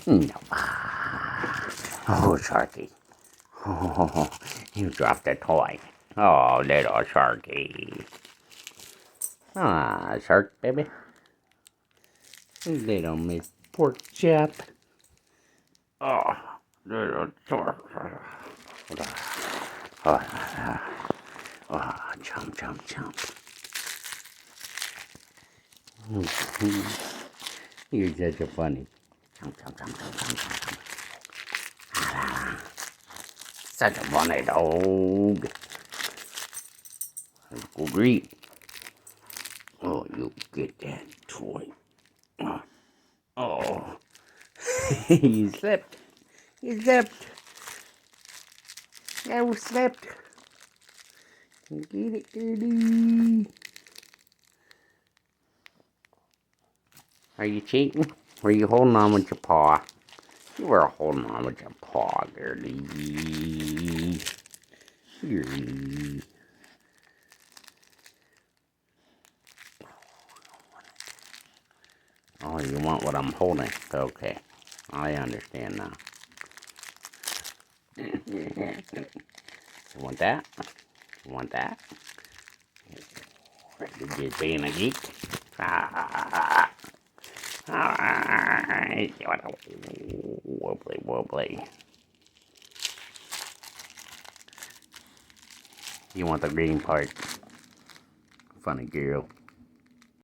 No. Oh, Sharky. Oh, you dropped the toy. Oh, little Sharky. Ah, Shark baby. Little Miss Pork Chop. Oh, little Shark. Oh, chomp, chomp, chomp. You're such a funny. Chomp, chomp, chomp, chomp, chomp, chomp. Such a funny dog. Go greet. Oh, you get that toy. Oh. He slept. He slept. I slept. Get it, Gertie. Are you cheating? Were you holding on with your paw? You were holding on with your paw, Gertie. Gertie. Oh, you want what I'm holding? Okay. I understand now. You want that? You want that? You're just being a geek. Alright. Wobbly, wobbly. You want the green part? Funny girl.